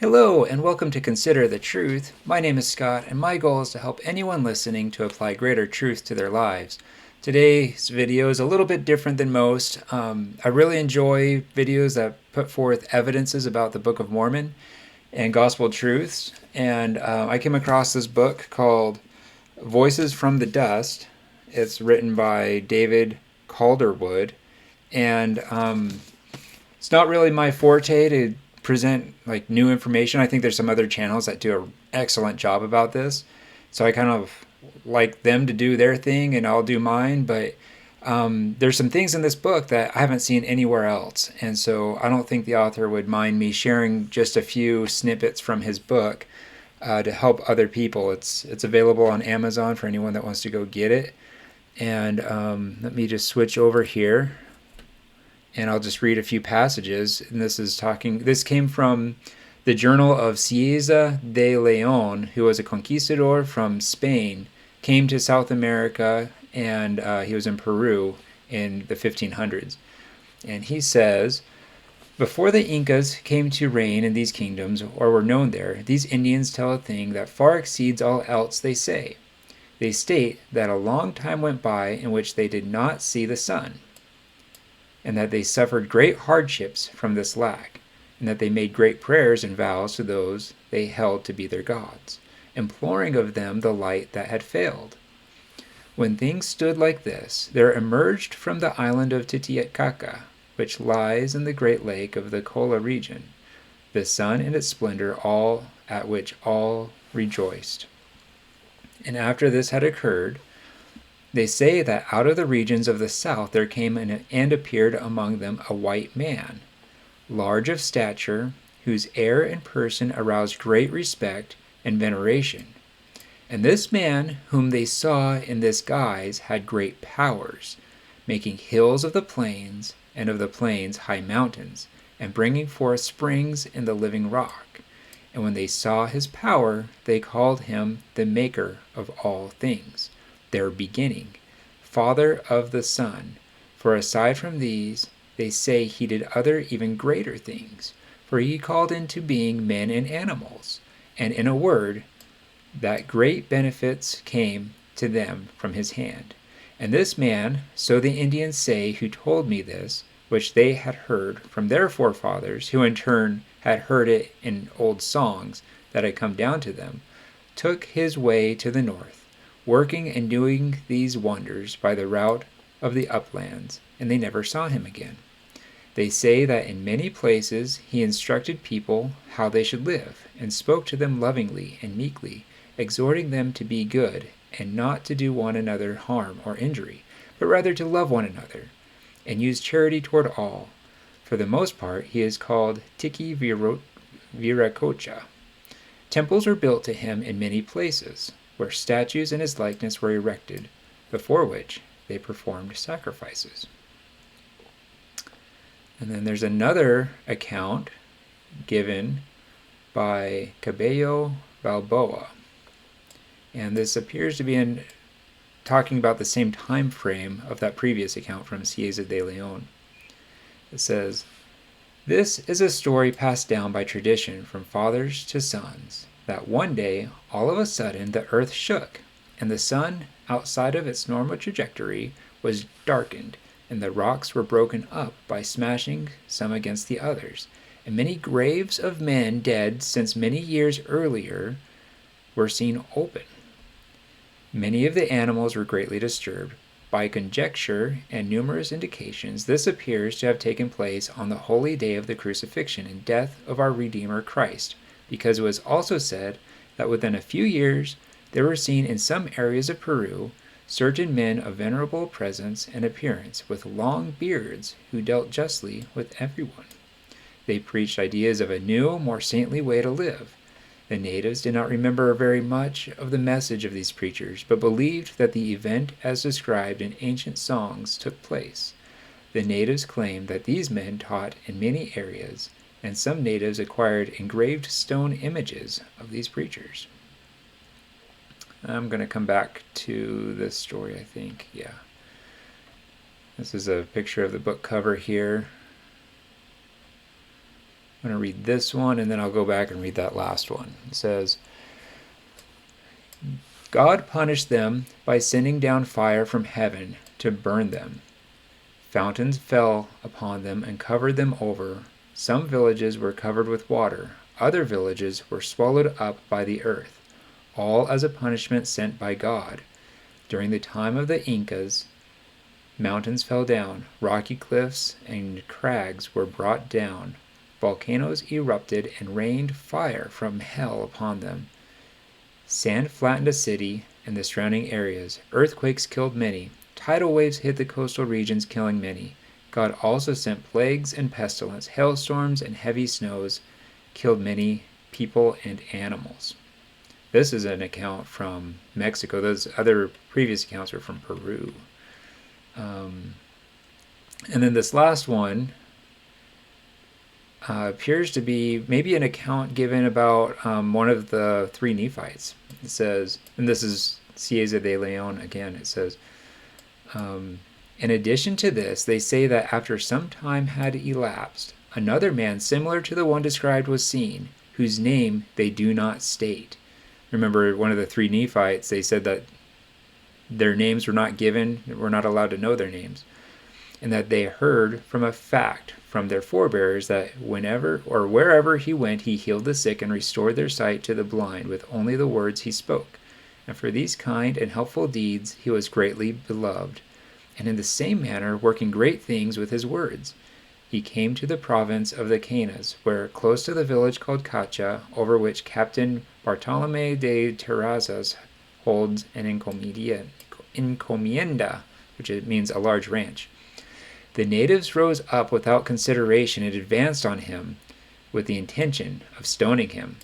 Hello, and welcome to Consider the Truth. My name is Scott, and my goal is to help anyone listening to apply greater truth to their lives. Today's video is a little bit different than most. I really enjoy videos that put forth evidences about the Book of Mormon and gospel truths, and I came across this book called Voices from the Dust. It's written by David Calderwood, and it's not really my forte to present like new information. I think there's some other channels that do an excellent job about this, so I kind of like them to do their thing and I'll do mine. But there's some things in this book that I haven't seen anywhere else, and so I don't think the author would mind me sharing just a few snippets from his book to help other people. It's available on Amazon for anyone that wants to go get it. And let me just switch over here, and I'll just read a few passages. And this came from the journal of Cieza de Leon, who was a conquistador from Spain, came to South America, and he was in Peru in the 1500s. And he says, before the Incas came to reign in these kingdoms, or were known there, these Indians tell a thing that far exceeds all else they say. They state that a long time went by in which they did not see the sun, and that they suffered great hardships from this lack, and that they made great prayers and vows to those they held to be their gods, imploring of them the light that had failed. When things stood like this, there emerged from the island of Titicaca, which lies in the great lake of the Kola region, the sun and its splendor, all at which all rejoiced. And after this had occurred, they say that out of the regions of the south there came and appeared among them a white man, large of stature, whose air and person aroused great respect and veneration. And this man, whom they saw in this guise, had great powers, making hills of the plains, and of the plains high mountains, and bringing forth springs in the living rock. And when they saw his power, they called him the maker of all things, their beginning, Father of the Son. For aside from these, they say he did other even greater things, for he called into being men and animals, and in a word, that great benefits came to them from his hand. And this man, so the Indians say who told me this, which they had heard from their forefathers, who in turn had heard it in old songs that had come down to them, took his way to the north, working and doing these wonders by the route of the uplands, and they never saw him again. They say that in many places he instructed people how they should live, and spoke to them lovingly and meekly, exhorting them to be good, and not to do one another harm or injury, but rather to love one another, and use charity toward all. For the most part he is called Tiki Viracocha. Temples were built to him in many places, where statues in his likeness were erected, before which they performed sacrifices. And then there's another account given by Cabello Balboa. And this appears to be talking about the same time frame of that previous account from Cieza de Leon. It says, this is a story passed down by tradition from fathers to sons, that one day, all of a sudden, the earth shook, and the sun, outside of its normal trajectory, was darkened, and the rocks were broken up by smashing some against the others, and many graves of men dead since many years earlier were seen open. Many of the animals were greatly disturbed. By conjecture and numerous indications, this appears to have taken place on the holy day of the crucifixion and death of our Redeemer Christ, because it was also said that within a few years there were seen in some areas of Peru certain men of venerable presence and appearance, with long beards, who dealt justly with everyone. They preached ideas of a new, more saintly way to live. The natives did not remember very much of the message of these preachers, but believed that the event as described in ancient songs took place. The natives claimed that these men taught in many areas, and some natives acquired engraved stone images of these preachers. I'm going to come back to this story, I think. Yeah. This is a picture of the book cover here. I'm going to read this one, and then I'll go back and read that last one. It says, God punished them by sending down fire from heaven to burn them. Fountains fell upon them and covered them over. Some villages were covered with water. Other villages were swallowed up by the earth, all as a punishment sent by God. During the time of the Incas, mountains fell down, rocky cliffs and crags were brought down. Volcanoes erupted and rained fire from hell upon them. Sand flattened a city and the surrounding areas. Earthquakes killed many. Tidal waves hit the coastal regions, killing many. God also sent plagues and pestilence, hailstorms and heavy snows, killed many people and animals. This is an account from Mexico. Those other previous accounts were from Peru. And then this last one appears to be maybe an account given about one of the three Nephites. It says, and this is Cieza de Leon again, it says, in addition to this, they say that after some time had elapsed, another man similar to the one described was seen, whose name they do not state. Remember, one of the three Nephites, they said that their names were not given, we're not allowed to know their names, and that they heard from a fact from their forebears that whenever or wherever he went, he healed the sick and restored their sight to the blind with only the words he spoke. And for these kind and helpful deeds he was greatly beloved, and in the same manner working great things with his words. He came to the province of the Canas, where, close to the village called Cacha, over which Captain Bartolome de Terrazas holds an encomienda, which means a large ranch. The natives rose up without consideration and advanced on him with the intention of stoning him.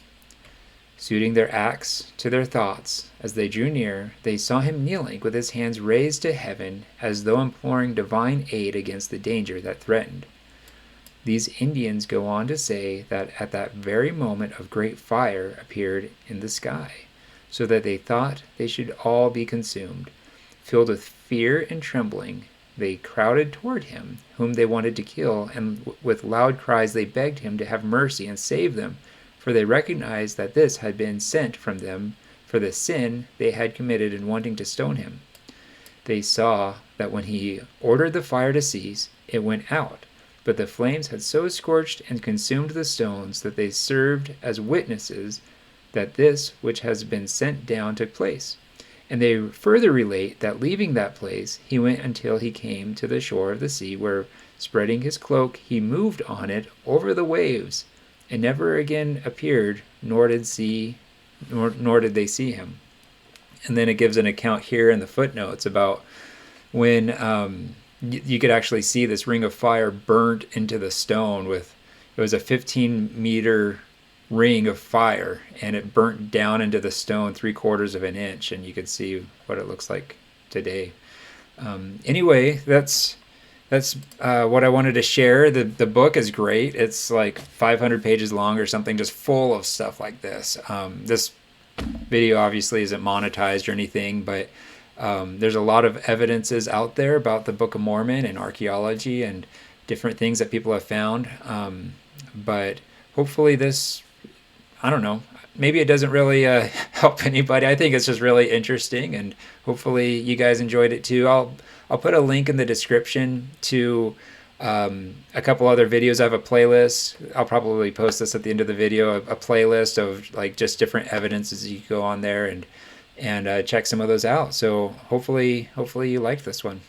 Suiting their acts to their thoughts, as they drew near, they saw him kneeling with his hands raised to heaven as though imploring divine aid against the danger that threatened. These Indians go on to say that at that very moment a great fire appeared in the sky, so that they thought they should all be consumed. Filled with fear and trembling, they crowded toward him, whom they wanted to kill, and with loud cries they begged him to have mercy and save them, for they recognized that this had been sent from them for the sin they had committed in wanting to stone him. They saw that when he ordered the fire to cease, it went out, but the flames had so scorched and consumed the stones that they served as witnesses that this which has been sent down took place. And they further relate that leaving that place, he went until he came to the shore of the sea, where, spreading his cloak, he moved on it over the waves, and never again appeared, nor did they see him. And then it gives an account here in the footnotes about when you could actually see this ring of fire burnt into the stone. It was a 15-meter ring of fire, and it burnt down into the stone 3/4 of an inch, and you could see what it looks like today. Anyway, that's what I wanted to share. The book is great. It's like 500 pages long or something, just full of stuff like this. This video obviously isn't monetized or anything, but there's a lot of evidences out there about the Book of Mormon and archaeology and different things that people have found. But hopefully this, I don't know, maybe it doesn't really help anybody. I think it's just really interesting, and hopefully you guys enjoyed it too. I'll put a link in the description to a couple other videos. I have a playlist. I'll probably post this at the end of the video, a playlist of like just different evidences. You can go on there and check some of those out. So hopefully you liked this one.